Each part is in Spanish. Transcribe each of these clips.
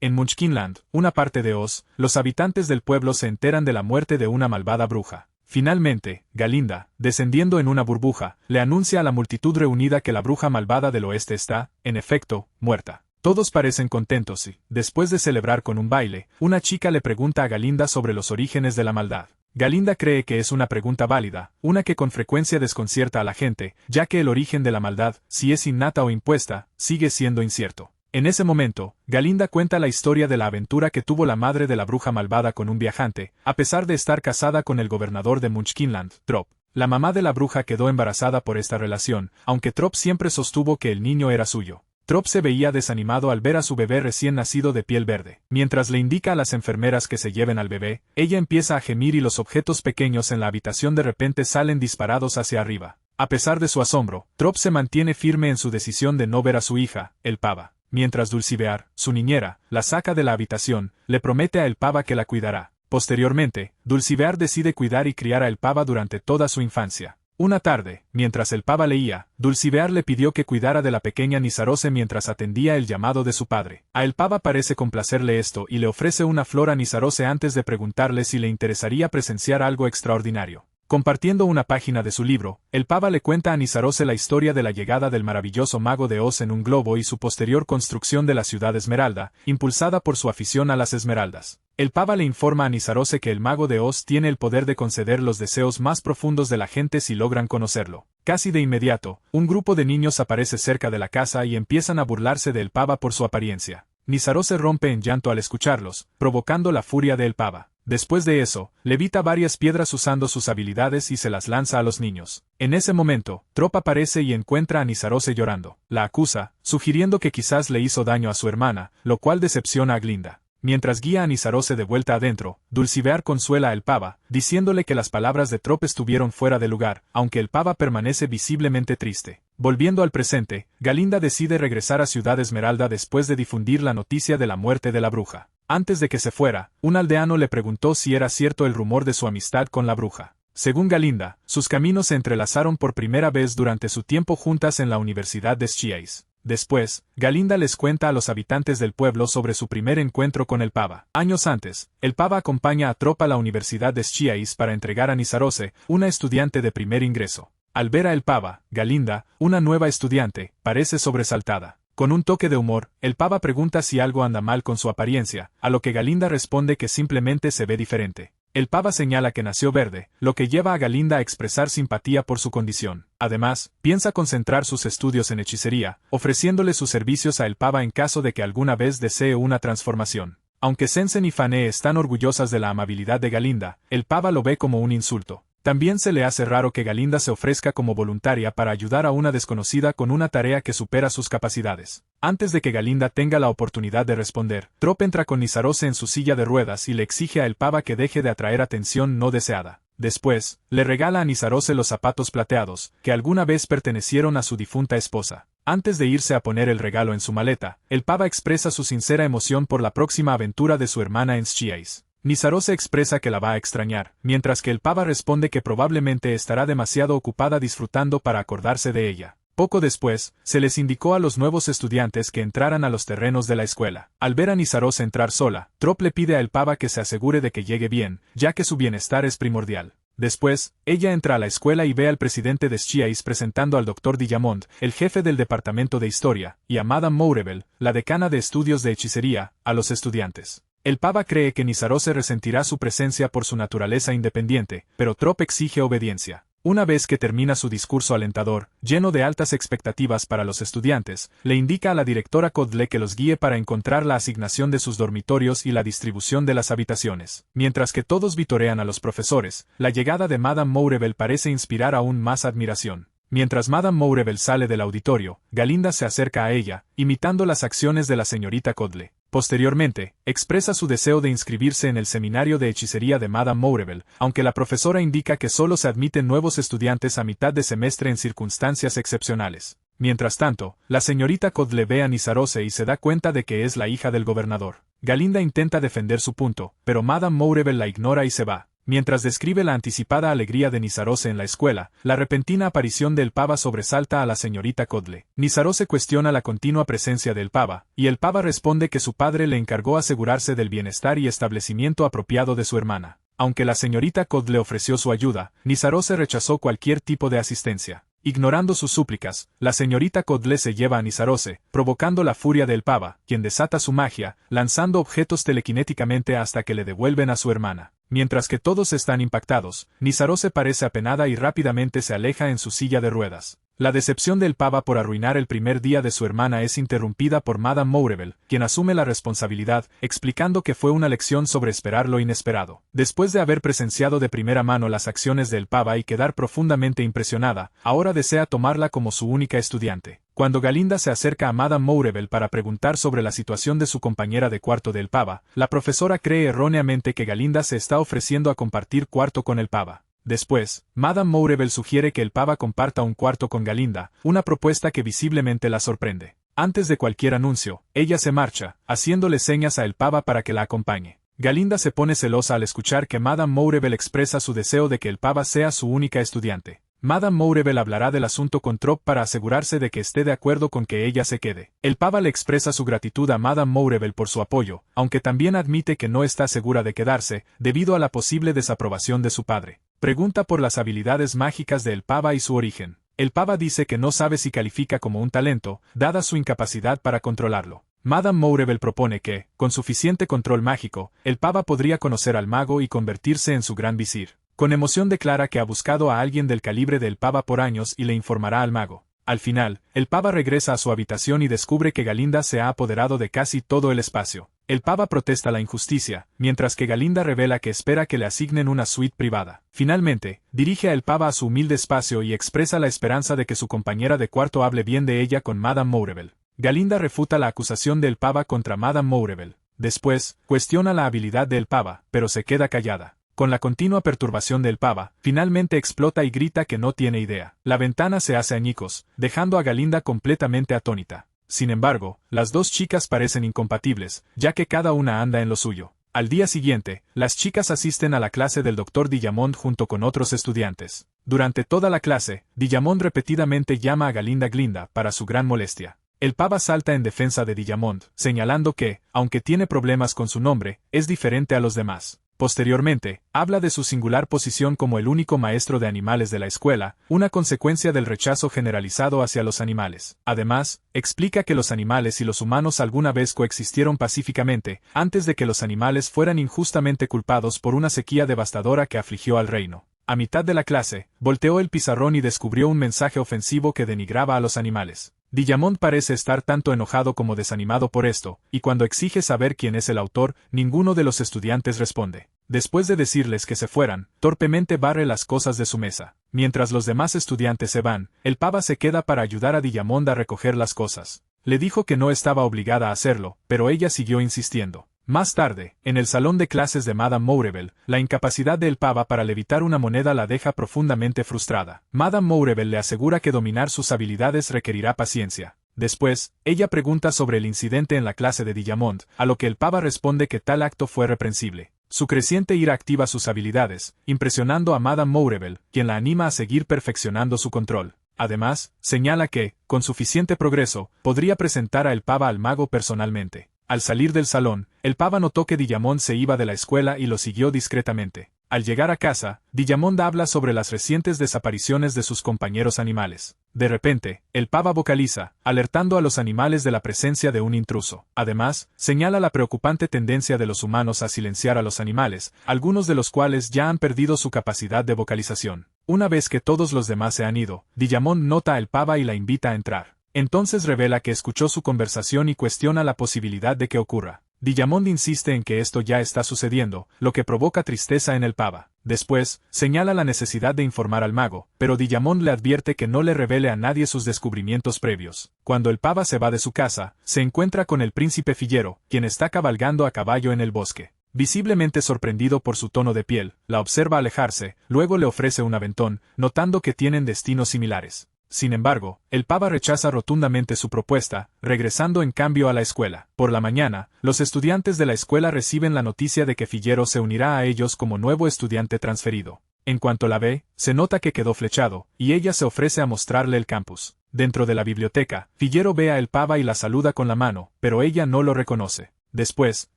En Munchkinland, una parte de Oz, los habitantes del pueblo se enteran de la muerte de una malvada bruja. Finalmente, Galinda, descendiendo en una burbuja, le anuncia a la multitud reunida que la bruja malvada del oeste está, en efecto, muerta. Todos parecen contentos y, después de celebrar con un baile, una chica le pregunta a Galinda sobre los orígenes de la maldad. Galinda cree que es una pregunta válida, una que con frecuencia desconcierta a la gente, ya que el origen de la maldad, si es innata o impuesta, sigue siendo incierto. En ese momento, Galinda cuenta la historia de la aventura que tuvo la madre de la bruja malvada con un viajante, a pesar de estar casada con el gobernador de Munchkinland, Trop. La mamá de la bruja quedó embarazada por esta relación, aunque Trop siempre sostuvo que el niño era suyo. Trop se veía desanimado al ver a su bebé recién nacido de piel verde. Mientras le indica a las enfermeras que se lleven al bebé, ella empieza a gemir y los objetos pequeños en la habitación de repente salen disparados hacia arriba. A pesar de su asombro, Trop se mantiene firme en su decisión de no ver a su hija, el pava. Mientras Dulcibear, su niñera, la saca de la habitación, le promete a el pava que la cuidará. Posteriormente, Dulcibear decide cuidar y criar a el pava durante toda su infancia. Una tarde, mientras el pava leía, Dulcibear le pidió que cuidara de la pequeña Nizarose mientras atendía el llamado de su padre. A el pava parece complacerle esto y le ofrece una flor a Nizarose antes de preguntarle si le interesaría presenciar algo extraordinario. Compartiendo una página de su libro, el pava le cuenta a Nizarose la historia de la llegada del maravilloso mago de Oz en un globo y su posterior construcción de la ciudad Esmeralda, impulsada por su afición a las esmeraldas. El pava le informa a Nizarose que el mago de Oz tiene el poder de conceder los deseos más profundos de la gente si logran conocerlo. Casi de inmediato, un grupo de niños aparece cerca de la casa y empiezan a burlarse del pava por su apariencia. Nizarose rompe en llanto al escucharlos, provocando la furia del pava. Después de eso, levita varias piedras usando sus habilidades y se las lanza a los niños. En ese momento, Trop aparece y encuentra a Nizarose llorando. La acusa, sugiriendo que quizás le hizo daño a su hermana, lo cual decepciona a Glinda. Mientras guía a Nizarose de vuelta adentro, Dulcibear consuela a el pava, diciéndole que las palabras de Trop estuvieron fuera de lugar, aunque el pava permanece visiblemente triste. Volviendo al presente, Galinda decide regresar a Ciudad Esmeralda después de difundir la noticia de la muerte de la bruja. Antes de que se fuera, un aldeano le preguntó si era cierto el rumor de su amistad con la bruja. Según Galinda, sus caminos se entrelazaron por primera vez durante su tiempo juntas en la Universidad de Schiais. Después, Galinda les cuenta a los habitantes del pueblo sobre su primer encuentro con el pava. Años antes, el pava acompaña a Trop a la Universidad de Schiais para entregar a Nizarose, una estudiante de primer ingreso. Al ver a el pava, Galinda, una nueva estudiante, parece sobresaltada. Con un toque de humor, el pava pregunta si algo anda mal con su apariencia, a lo que Galinda responde que simplemente se ve diferente. El pava señala que nació verde, lo que lleva a Galinda a expresar simpatía por su condición. Además, piensa concentrar sus estudios en hechicería, ofreciéndole sus servicios a el pava en caso de que alguna vez desee una transformación. Aunque Sensen y Fane están orgullosas de la amabilidad de Galinda, el pava lo ve como un insulto. También se le hace raro que Galinda se ofrezca como voluntaria para ayudar a una desconocida con una tarea que supera sus capacidades. Antes de que Galinda tenga la oportunidad de responder, Trop entra con Nizarose en su silla de ruedas y le exige a el pava que deje de atraer atención no deseada. Después, le regala a Nizarose los zapatos plateados, que alguna vez pertenecieron a su difunta esposa. Antes de irse a poner el regalo en su maleta, el pava expresa su sincera emoción por la próxima aventura de su hermana en Schiais. Nizarose expresa que la va a extrañar, mientras que el pava responde que probablemente estará demasiado ocupada disfrutando para acordarse de ella. Poco después, se les indicó a los nuevos estudiantes que entraran a los terrenos de la escuela. Al ver a Nizarose entrar sola, Trop le pide a el pava que se asegure de que llegue bien, ya que su bienestar es primordial. Después, ella entra a la escuela y ve al presidente de Schiais presentando al Dr. Dillamond, el jefe del departamento de historia, y a Madame Mourebel, la decana de estudios de hechicería, a los estudiantes. El pava cree que Nizarose resentirá su presencia por su naturaleza independiente, pero Trop exige obediencia. Una vez que termina su discurso alentador, lleno de altas expectativas para los estudiantes, le indica a la directora Codle que los guíe para encontrar la asignación de sus dormitorios y la distribución de las habitaciones. Mientras que todos vitorean a los profesores, la llegada de Madame Mourebel parece inspirar aún más admiración. Mientras Madame Mourebel sale del auditorio, Galinda se acerca a ella, imitando las acciones de la señorita Codle. Posteriormente, expresa su deseo de inscribirse en el seminario de hechicería de Madame Mourebel, aunque la profesora indica que solo se admiten nuevos estudiantes a mitad de semestre en circunstancias excepcionales. Mientras tanto, la señorita Codle ve a Nizarose y se da cuenta de que es la hija del gobernador. Galinda intenta defender su punto, pero Madame Mourebel la ignora y se va. Mientras describe la anticipada alegría de Nizarose en la escuela, la repentina aparición del pava sobresalta a la señorita Codle. Nizarose cuestiona la continua presencia del pava, y el pava responde que su padre le encargó asegurarse del bienestar y establecimiento apropiado de su hermana. Aunque la señorita Codle ofreció su ayuda, Nizarose rechazó cualquier tipo de asistencia. Ignorando sus súplicas, la señorita Codle se lleva a Nizarose, provocando la furia del pava, quien desata su magia, lanzando objetos telequinéticamente hasta que le devuelven a su hermana. Mientras que todos están impactados, Nizarose parece apenada y rápidamente se aleja en su silla de ruedas. La decepción del pava por arruinar el primer día de su hermana es interrumpida por Madame Mourevel, quien asume la responsabilidad, explicando que fue una lección sobre esperar lo inesperado. Después de haber presenciado de primera mano las acciones del pava y quedar profundamente impresionada, ahora desea tomarla como su única estudiante. Cuando Galinda se acerca a Madame Mourevel para preguntar sobre la situación de su compañera de cuarto del pava, la profesora cree erróneamente que Galinda se está ofreciendo a compartir cuarto con el pava. Después, Madame Mourevel sugiere que el pava comparta un cuarto con Galinda, una propuesta que visiblemente la sorprende. Antes de cualquier anuncio, ella se marcha, haciéndole señas a el pava para que la acompañe. Galinda se pone celosa al escuchar que Madame Mourevel expresa su deseo de que el pava sea su única estudiante. Madame Mourevel hablará del asunto con Trop para asegurarse de que esté de acuerdo con que ella se quede. El pava le expresa su gratitud a Madame Mourevel por su apoyo, aunque también admite que no está segura de quedarse, debido a la posible desaprobación de su padre. Pregunta por las habilidades mágicas de el pava y su origen. El pava dice que no sabe si califica como un talento, dada su incapacidad para controlarlo. Madame Mourevel propone que, con suficiente control mágico, el pava podría conocer al mago y convertirse en su gran visir. Con emoción declara que ha buscado a alguien del calibre del pava por años y le informará al mago. Al final, el pava regresa a su habitación y descubre que Galinda se ha apoderado de casi todo el espacio. El pava protesta la injusticia, mientras que Galinda revela que espera que le asignen una suite privada. Finalmente, dirige a el pava a su humilde espacio y expresa la esperanza de que su compañera de cuarto hable bien de ella con Madame Mourevel. Galinda refuta la acusación del pava contra Madame Mourevel. Después, cuestiona la habilidad del pava, pero se queda callada. Con la continua perturbación del pava, finalmente explota y grita que no tiene idea. La ventana se hace añicos, dejando a Galinda completamente atónita. Sin embargo, las dos chicas parecen incompatibles, ya que cada una anda en lo suyo. Al día siguiente, las chicas asisten a la clase del Dr. Dillamond junto con otros estudiantes. Durante toda la clase, Dillamond repetidamente llama a Galinda Glinda, para su gran molestia. El pava salta en defensa de Dillamond, señalando que, aunque tiene problemas con su nombre, es diferente a los demás. Posteriormente, habla de su singular posición como el único maestro de animales de la escuela, una consecuencia del rechazo generalizado hacia los animales. Además, explica que los animales y los humanos alguna vez coexistieron pacíficamente, antes de que los animales fueran injustamente culpados por una sequía devastadora que afligió al reino. A mitad de la clase, volteó el pizarrón y descubrió un mensaje ofensivo que denigraba a los animales. Dillamond parece estar tanto enojado como desanimado por esto, y cuando exige saber quién es el autor, ninguno de los estudiantes responde. Después de decirles que se fueran, torpemente barre las cosas de su mesa. Mientras los demás estudiantes se van, el pava se queda para ayudar a Dillamond a recoger las cosas. Le dijo que no estaba obligada a hacerlo, pero ella siguió insistiendo. Más tarde, en el salón de clases de Madame Mourevel, la incapacidad del pava para levitar una moneda la deja profundamente frustrada. Madame Mourevel le asegura que dominar sus habilidades requerirá paciencia. Después, ella pregunta sobre el incidente en la clase de Dillamond, a lo que el pava responde que tal acto fue reprensible. Su creciente ira activa sus habilidades, impresionando a Madame Mourevel, quien la anima a seguir perfeccionando su control. Además, señala que, con suficiente progreso, podría presentar a el pava al mago personalmente. Al salir del salón, el pava notó que Dillamond se iba de la escuela y lo siguió discretamente. Al llegar a casa, Dillamond habla sobre las recientes desapariciones de sus compañeros animales. De repente, el pava vocaliza, alertando a los animales de la presencia de un intruso. Además, señala la preocupante tendencia de los humanos a silenciar a los animales, algunos de los cuales ya han perdido su capacidad de vocalización. Una vez que todos los demás se han ido, Dillamond nota al pava y la invita a entrar. Entonces revela que escuchó su conversación y cuestiona la posibilidad de que ocurra. Dillamond insiste en que esto ya está sucediendo, lo que provoca tristeza en el pava. Después, señala la necesidad de informar al mago, pero Dillamond le advierte que no le revele a nadie sus descubrimientos previos. Cuando el pava se va de su casa, se encuentra con el príncipe Fillero, quien está cabalgando a caballo en el bosque. Visiblemente sorprendido por su tono de piel, la observa alejarse, luego le ofrece un aventón, notando que tienen destinos similares. Sin embargo, el pava rechaza rotundamente su propuesta, regresando en cambio a la escuela. Por la mañana, los estudiantes de la escuela reciben la noticia de que Fiyero se unirá a ellos como nuevo estudiante transferido. En cuanto la ve, se nota que quedó flechado, y ella se ofrece a mostrarle el campus. Dentro de la biblioteca, Fiyero ve a el pava y la saluda con la mano, pero ella no lo reconoce. Después,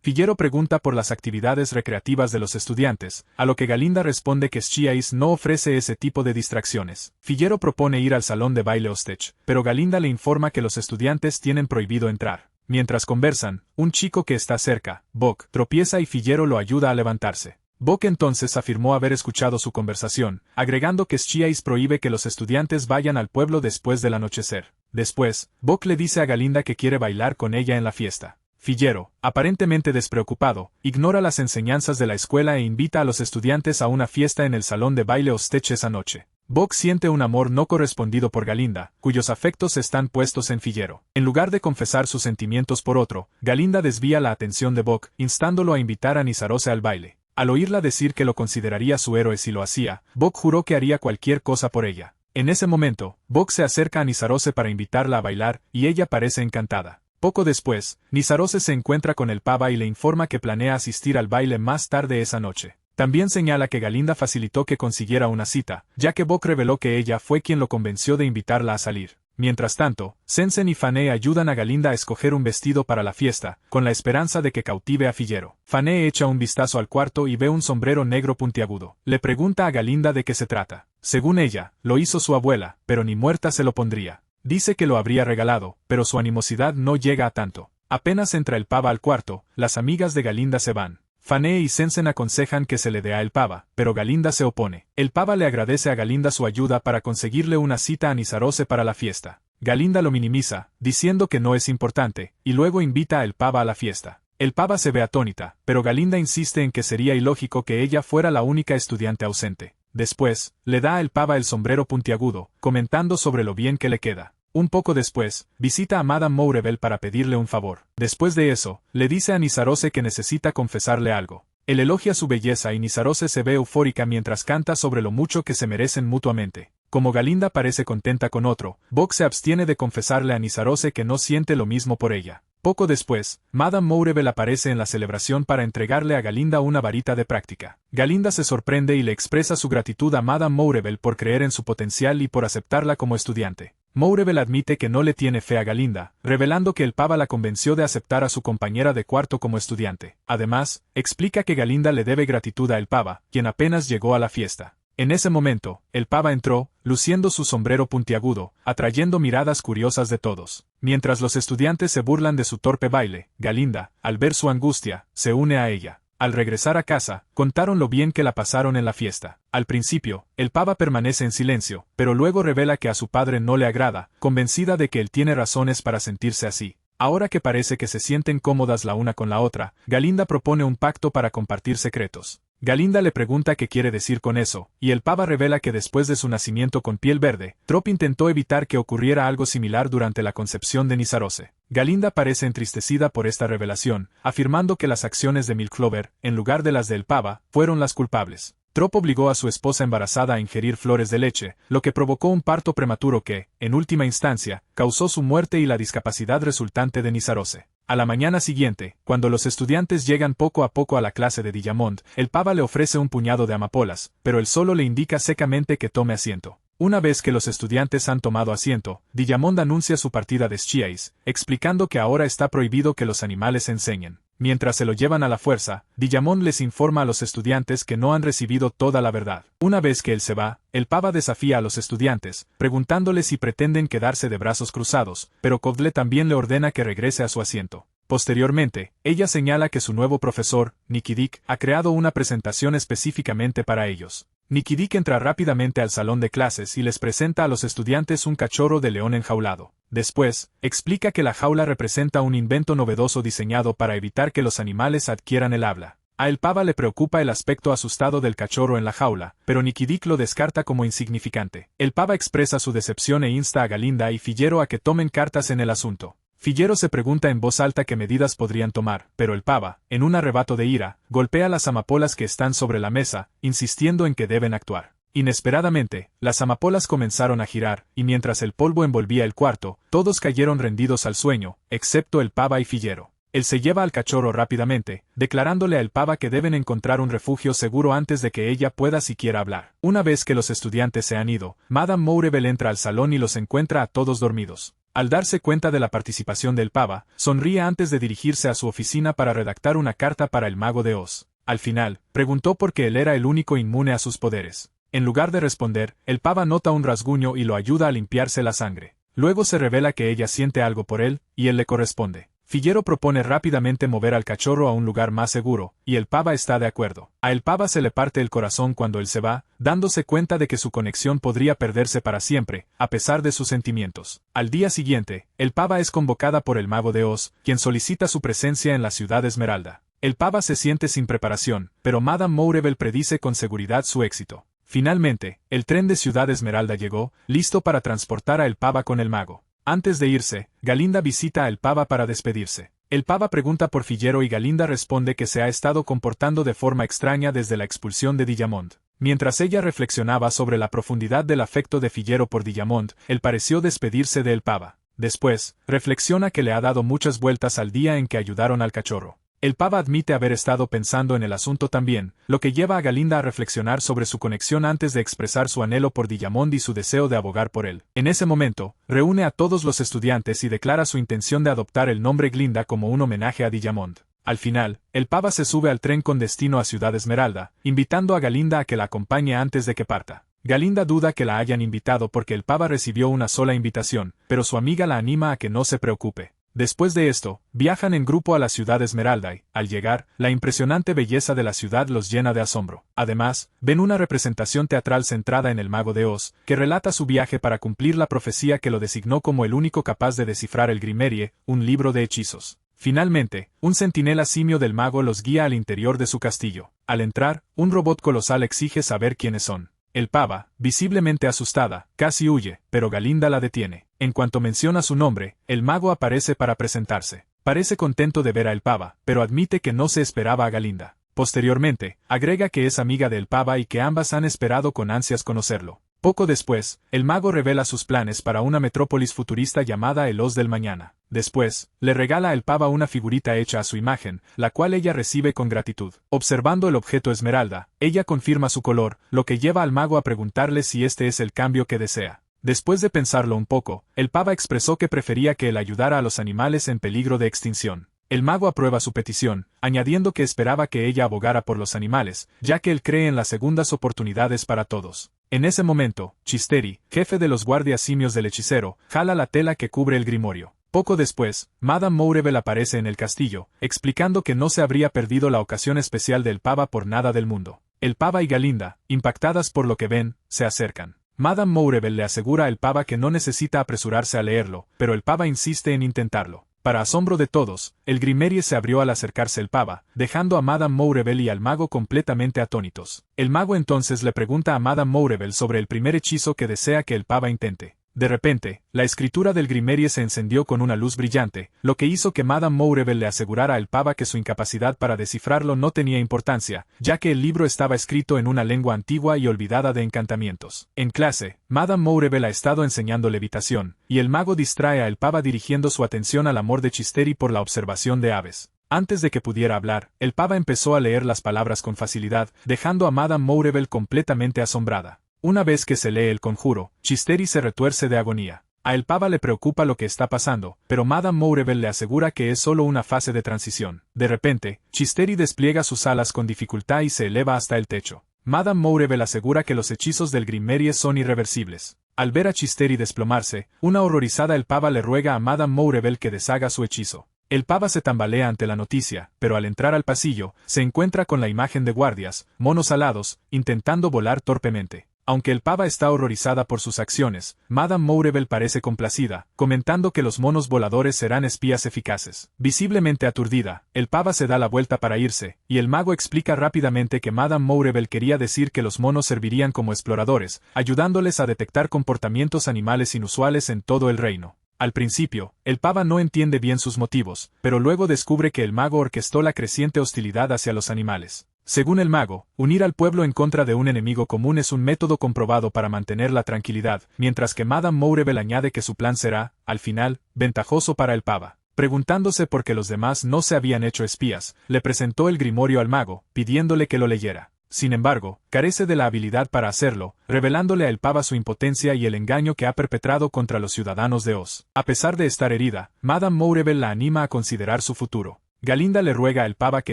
Fiyero pregunta por las actividades recreativas de los estudiantes, a lo que Galinda responde que Schiais no ofrece ese tipo de distracciones. Fiyero propone ir al salón de baile Ostech, pero Galinda le informa que los estudiantes tienen prohibido entrar. Mientras conversan, un chico que está cerca, Bok, tropieza y Fiyero lo ayuda a levantarse. Bok entonces afirmó haber escuchado su conversación, agregando que Schiais prohíbe que los estudiantes vayan al pueblo después del anochecer. Después, Bok le dice a Galinda que quiere bailar con ella en la fiesta. Fiyero, aparentemente despreocupado, ignora las enseñanzas de la escuela e invita a los estudiantes a una fiesta en el salón de baile Ostech esa noche. Bok siente un amor no correspondido por Galinda, cuyos afectos están puestos en Fiyero. En lugar de confesar sus sentimientos por otro, Galinda desvía la atención de Bok, instándolo a invitar a Nizarose al baile. Al oírla decir que lo consideraría su héroe si lo hacía, Bok juró que haría cualquier cosa por ella. En ese momento, Bok se acerca a Nizarose para invitarla a bailar, y ella parece encantada. Poco después, Nizarose se encuentra con el pava y le informa que planea asistir al baile más tarde esa noche. También señala que Galinda facilitó que consiguiera una cita, ya que Bok reveló que ella fue quien lo convenció de invitarla a salir. Mientras tanto, Sensen y Fane ayudan a Galinda a escoger un vestido para la fiesta, con la esperanza de que cautive a Fiyero. Fane echa un vistazo al cuarto y ve un sombrero negro puntiagudo. Le pregunta a Galinda de qué se trata. Según ella, lo hizo su abuela, pero ni muerta se lo pondría. Dice que lo habría regalado, pero su animosidad no llega a tanto. Apenas entra el pava al cuarto, las amigas de Galinda se van. Fane y Sensen aconsejan que se le dé a el pava, pero Galinda se opone. El pava le agradece a Galinda su ayuda para conseguirle una cita a Nizarose para la fiesta. Galinda lo minimiza, diciendo que no es importante, y luego invita a el pava a la fiesta. El pava se ve atónita, pero Galinda insiste en que sería ilógico que ella fuera la única estudiante ausente. Después, le da a el pava el sombrero puntiagudo, comentando sobre lo bien que le queda. Un poco después, visita a Madame Mourebel para pedirle un favor. Después de eso, le dice a Nizarose que necesita confesarle algo. Él elogia su belleza y Nizarose se ve eufórica mientras canta sobre lo mucho que se merecen mutuamente. Como Galinda parece contenta con otro, Bok se abstiene de confesarle a Nizarose que no siente lo mismo por ella. Poco después, Madame Mourebel aparece en la celebración para entregarle a Galinda una varita de práctica. Galinda se sorprende y le expresa su gratitud a Madame Mourebel por creer en su potencial y por aceptarla como estudiante. Mourebel admite que no le tiene fe a Galinda, revelando que el pava la convenció de aceptar a su compañera de cuarto como estudiante. Además, explica que Galinda le debe gratitud a el pava, quien apenas llegó a la fiesta. En ese momento, el pava entró, luciendo su sombrero puntiagudo, atrayendo miradas curiosas de todos. Mientras los estudiantes se burlan de su torpe baile, Galinda, al ver su angustia, se une a ella. Al regresar a casa, contaron lo bien que la pasaron en la fiesta. Al principio, el pava permanece en silencio, pero luego revela que a su padre no le agrada, convencida de que él tiene razones para sentirse así. Ahora que parece que se sienten cómodas la una con la otra, Galinda propone un pacto para compartir secretos. Galinda le pregunta qué quiere decir con eso, y el pava revela que después de su nacimiento con piel verde, Trop intentó evitar que ocurriera algo similar durante la concepción de Nizarose. Galinda parece entristecida por esta revelación, afirmando que las acciones de Milkclover, en lugar de las del pava, fueron las culpables. Trop obligó a su esposa embarazada a ingerir flores de leche, lo que provocó un parto prematuro que, en última instancia, causó su muerte y la discapacidad resultante de Nizarose. A la mañana siguiente, cuando los estudiantes llegan poco a poco a la clase de Dillamond, el pava le ofrece un puñado de amapolas, pero él solo le indica secamente que tome asiento. Una vez que los estudiantes han tomado asiento, Dillamond anuncia su partida de Schiais, explicando que ahora está prohibido que los animales enseñen. Mientras se lo llevan a la fuerza, Dillamond les informa a los estudiantes que no han recibido toda la verdad. Una vez que él se va, el pava desafía a los estudiantes, preguntándoles si pretenden quedarse de brazos cruzados, pero Kovle también le ordena que regrese a su asiento. Posteriormente, ella señala que su nuevo profesor, Nikidik, ha creado una presentación específicamente para ellos. Nikidik entra rápidamente al salón de clases y les presenta a los estudiantes un cachorro de león enjaulado. Después, explica que la jaula representa un invento novedoso diseñado para evitar que los animales adquieran el habla. A el pava le preocupa el aspecto asustado del cachorro en la jaula, pero Nikidik lo descarta como insignificante. El pava expresa su decepción e insta a Galinda y Fiyero a que tomen cartas en el asunto. Fiyero se pregunta en voz alta qué medidas podrían tomar, pero el pava, en un arrebato de ira, golpea las amapolas que están sobre la mesa, insistiendo en que deben actuar. Inesperadamente, las amapolas comenzaron a girar, y mientras el polvo envolvía el cuarto, todos cayeron rendidos al sueño, excepto el pava y Fillero. Él se lleva al cachorro rápidamente, declarándole a el pava que deben encontrar un refugio seguro antes de que ella pueda siquiera hablar. Una vez que los estudiantes se han ido, Madame Moureville entra al salón y los encuentra a todos dormidos. Al darse cuenta de la participación del pava, sonríe antes de dirigirse a su oficina para redactar una carta para el mago de Oz. Al final, preguntó por qué él era el único inmune a sus poderes. En lugar de responder, el pava nota un rasguño y lo ayuda a limpiarse la sangre. Luego se revela que ella siente algo por él, y él le corresponde. Fillero propone rápidamente mover al cachorro a un lugar más seguro, y el pava está de acuerdo. A el pava se le parte el corazón cuando él se va, dándose cuenta de que su conexión podría perderse para siempre, a pesar de sus sentimientos. Al día siguiente, el pava es convocada por el mago de Oz, quien solicita su presencia en la ciudad Esmeralda. El pava se siente sin preparación, pero Madame Moureville predice con seguridad su éxito. Finalmente, el tren de Ciudad Esmeralda llegó, listo para transportar a el pava con el mago. Antes de irse, Galinda visita a el pava para despedirse. El pava pregunta por Fillero y Galinda responde que se ha estado comportando de forma extraña desde la expulsión de Dillamond. Mientras ella reflexionaba sobre la profundidad del afecto de Fillero por Dillamond, él pareció despedirse de el pava. Después, reflexiona que le ha dado muchas vueltas al día en que ayudaron al cachorro. El pava admite haber estado pensando en el asunto también, lo que lleva a Galinda a reflexionar sobre su conexión antes de expresar su anhelo por Dillamond y su deseo de abogar por él. En ese momento, reúne a todos los estudiantes y declara su intención de adoptar el nombre Glinda como un homenaje a Dillamond. Al final, el pava se sube al tren con destino a Ciudad Esmeralda, invitando a Galinda a que la acompañe antes de que parta. Galinda duda que la hayan invitado porque el pava recibió una sola invitación, pero su amiga la anima a que no se preocupe. Después de esto, viajan en grupo a la ciudad Esmeralda y, al llegar, la impresionante belleza de la ciudad los llena de asombro. Además, ven una representación teatral centrada en el mago de Oz, que relata su viaje para cumplir la profecía que lo designó como el único capaz de descifrar el Grimoire, un libro de hechizos. Finalmente, un centinela simio del mago los guía al interior de su castillo. Al entrar, un robot colosal exige saber quiénes son. El pava, visiblemente asustada, casi huye, pero Galinda la detiene. En cuanto menciona su nombre, el mago aparece para presentarse. Parece contento de ver a el pava, pero admite que no se esperaba a Galinda. Posteriormente, agrega que es amiga de el pava y que ambas han esperado con ansias conocerlo. Poco después, el mago revela sus planes para una metrópolis futurista llamada el Oz del Mañana. Después, le regala a el pava una figurita hecha a su imagen, la cual ella recibe con gratitud. Observando el objeto esmeralda, ella confirma su color, lo que lleva al mago a preguntarle si este es el cambio que desea. Después de pensarlo un poco, el pava expresó que prefería que él ayudara a los animales en peligro de extinción. El mago aprueba su petición, añadiendo que esperaba que ella abogara por los animales, ya que él cree en las segundas oportunidades para todos. En ese momento, Chisteri, jefe de los guardias simios del hechicero, jala la tela que cubre el grimorio. Poco después, Madame Moureville aparece en el castillo, explicando que no se habría perdido la ocasión especial del pava por nada del mundo. El pava y Galinda, impactadas por lo que ven, se acercan. Madame Moureville le asegura al pava que no necesita apresurarse a leerlo, pero el pava insiste en intentarlo. Para asombro de todos, el Grimoire se abrió al acercarse el pava, dejando a Madame Moureville y al mago completamente atónitos. El mago entonces le pregunta a Madame Moureville sobre el primer hechizo que desea que el pava intente. De repente, la escritura del Grimoire se encendió con una luz brillante, lo que hizo que Madame Moureville le asegurara al pava que su incapacidad para descifrarlo no tenía importancia, ya que el libro estaba escrito en una lengua antigua y olvidada de encantamientos. En clase, Madame Moureville ha estado enseñando levitación, y el mago distrae a el pava dirigiendo su atención al amor de Chisteri por la observación de aves. Antes de que pudiera hablar, el pava empezó a leer las palabras con facilidad, dejando a Madame Moureville completamente asombrada. Una vez que se lee el conjuro, Chisteri se retuerce de agonía. A el pava le preocupa lo que está pasando, pero Madame Moureville le asegura que es solo una fase de transición. De repente, Chisteri despliega sus alas con dificultad y se eleva hasta el techo. Madame Moureville asegura que los hechizos del Grimoire son irreversibles. Al ver a Chisteri desplomarse, una horrorizada el pava le ruega a Madame Moureville que deshaga su hechizo. El pava se tambalea ante la noticia, pero al entrar al pasillo, se encuentra con la imagen de guardias, monos alados, intentando volar torpemente. Aunque el pava está horrorizada por sus acciones, Madame Moureville parece complacida, comentando que los monos voladores serán espías eficaces. Visiblemente aturdida, el pava se da la vuelta para irse, y el mago explica rápidamente que Madame Moureville quería decir que los monos servirían como exploradores, ayudándoles a detectar comportamientos animales inusuales en todo el reino. Al principio, el pava no entiende bien sus motivos, pero luego descubre que el mago orquestó la creciente hostilidad hacia los animales. Según el mago, unir al pueblo en contra de un enemigo común es un método comprobado para mantener la tranquilidad, mientras que Madame Moureville añade que su plan será, al final, ventajoso para el pava. Preguntándose por qué los demás no se habían hecho espías, le presentó el grimorio al mago, pidiéndole que lo leyera. Sin embargo, carece de la habilidad para hacerlo, revelándole a el pava su impotencia y el engaño que ha perpetrado contra los ciudadanos de Oz. A pesar de estar herida, Madame Moureville la anima a considerar su futuro. Galinda le ruega al pava que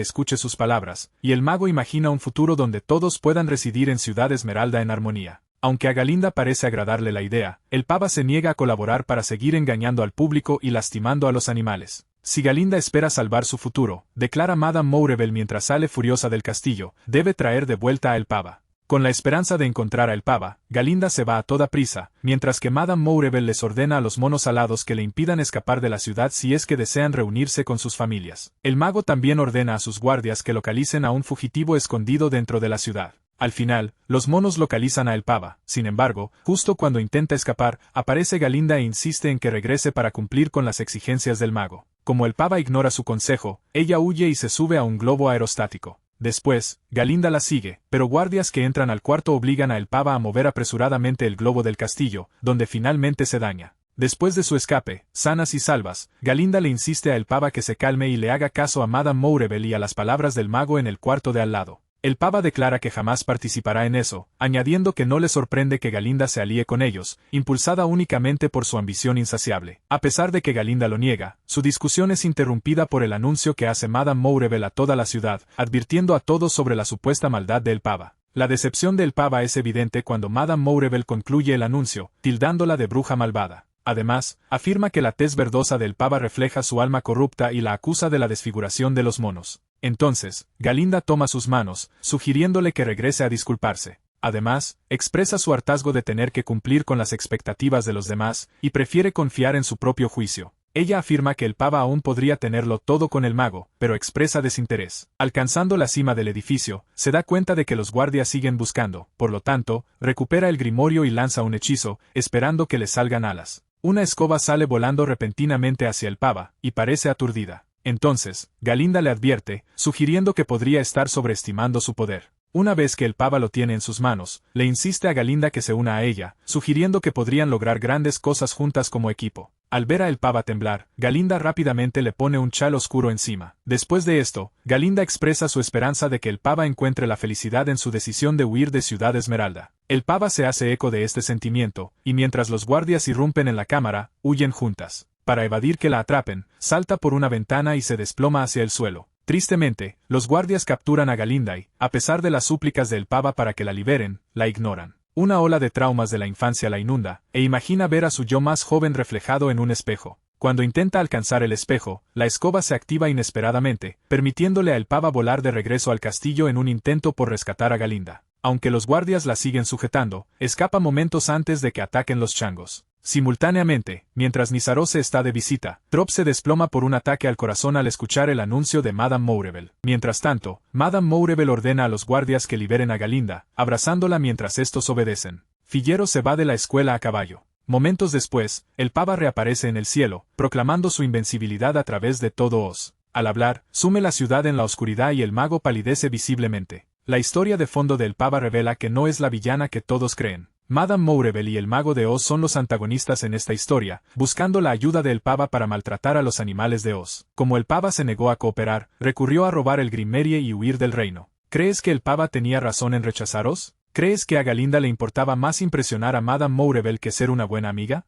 escuche sus palabras, y el mago imagina un futuro donde todos puedan residir en Ciudad Esmeralda en armonía. Aunque a Galinda parece agradarle la idea, el pava se niega a colaborar para seguir engañando al público y lastimando a los animales. Si Galinda espera salvar su futuro, declara Madame Moureville mientras sale furiosa del castillo, debe traer de vuelta a el pava. Con la esperanza de encontrar a el pava, Galinda se va a toda prisa, mientras que Madame Moureville les ordena a los monos alados que le impidan escapar de la ciudad si es que desean reunirse con sus familias. El mago también ordena a sus guardias que localicen a un fugitivo escondido dentro de la ciudad. Al final, los monos localizan a el pava. Sin embargo, justo cuando intenta escapar, aparece Galinda e insiste en que regrese para cumplir con las exigencias del mago. Como el pava ignora su consejo, ella huye y se sube a un globo aerostático. Después, Galinda la sigue, pero guardias que entran al cuarto obligan a el pava a mover apresuradamente el globo del castillo, donde finalmente se daña. Después de su escape, sanas y salvas, Galinda le insiste a el pava que se calme y le haga caso a Madame Moureville y a las palabras del mago en el cuarto de al lado. El pava declara que jamás participará en eso, añadiendo que no le sorprende que Galinda se alíe con ellos, impulsada únicamente por su ambición insaciable. A pesar de que Galinda lo niega, su discusión es interrumpida por el anuncio que hace Madame Moureville a toda la ciudad, advirtiendo a todos sobre la supuesta maldad del pava. La decepción del pava es evidente cuando Madame Moureville concluye el anuncio, tildándola de bruja malvada. Además, afirma que la tez verdosa del pava refleja su alma corrupta y la acusa de la desfiguración de los monos. Entonces, Galinda toma sus manos, sugiriéndole que regrese a disculparse. Además, expresa su hartazgo de tener que cumplir con las expectativas de los demás, y prefiere confiar en su propio juicio. Ella afirma que el pava aún podría tenerlo todo con el mago, pero expresa desinterés. Alcanzando la cima del edificio, se da cuenta de que los guardias siguen buscando, por lo tanto, recupera el grimorio y lanza un hechizo, esperando que le salgan alas. Una escoba sale volando repentinamente hacia el pava, y parece aturdida. Entonces, Galinda le advierte, sugiriendo que podría estar sobreestimando su poder. Una vez que el pava lo tiene en sus manos, le insiste a Galinda que se una a ella, sugiriendo que podrían lograr grandes cosas juntas como equipo. Al ver a el pava temblar, Galinda rápidamente le pone un chal oscuro encima. Después de esto, Galinda expresa su esperanza de que el pava encuentre la felicidad en su decisión de huir de Ciudad Esmeralda. El pava se hace eco de este sentimiento, y mientras los guardias irrumpen en la cámara, huyen juntas. Para evadir que la atrapen, salta por una ventana y se desploma hacia el suelo. Tristemente, los guardias capturan a Galinda y, a pesar de las súplicas del pava para que la liberen, la ignoran. Una ola de traumas de la infancia la inunda, e imagina ver a su yo más joven reflejado en un espejo. Cuando intenta alcanzar el espejo, la escoba se activa inesperadamente, permitiéndole al pava volar de regreso al castillo en un intento por rescatar a Galinda. Aunque los guardias la siguen sujetando, escapa momentos antes de que ataquen los changos. Simultáneamente, mientras Nizarose está de visita, Trop se desploma por un ataque al corazón al escuchar el anuncio de Madame Moureville. Mientras tanto, Madame Moureville ordena a los guardias que liberen a Galinda, abrazándola mientras estos obedecen. Fillero se va de la escuela a caballo. Momentos después, el pava reaparece en el cielo, proclamando su invencibilidad a través de todo Oz. Al hablar, sume la ciudad en la oscuridad y el mago palidece visiblemente. La historia de fondo del pava revela que no es la villana que todos creen. Madame Moureville y el mago de Oz son los antagonistas en esta historia, buscando la ayuda del pava para maltratar a los animales de Oz. Como el pava se negó a cooperar, recurrió a robar el Grimerie y huir del reino. ¿Crees que el pava tenía razón en rechazar Oz? ¿Crees que a Galinda le importaba más impresionar a Madame Moureville que ser una buena amiga?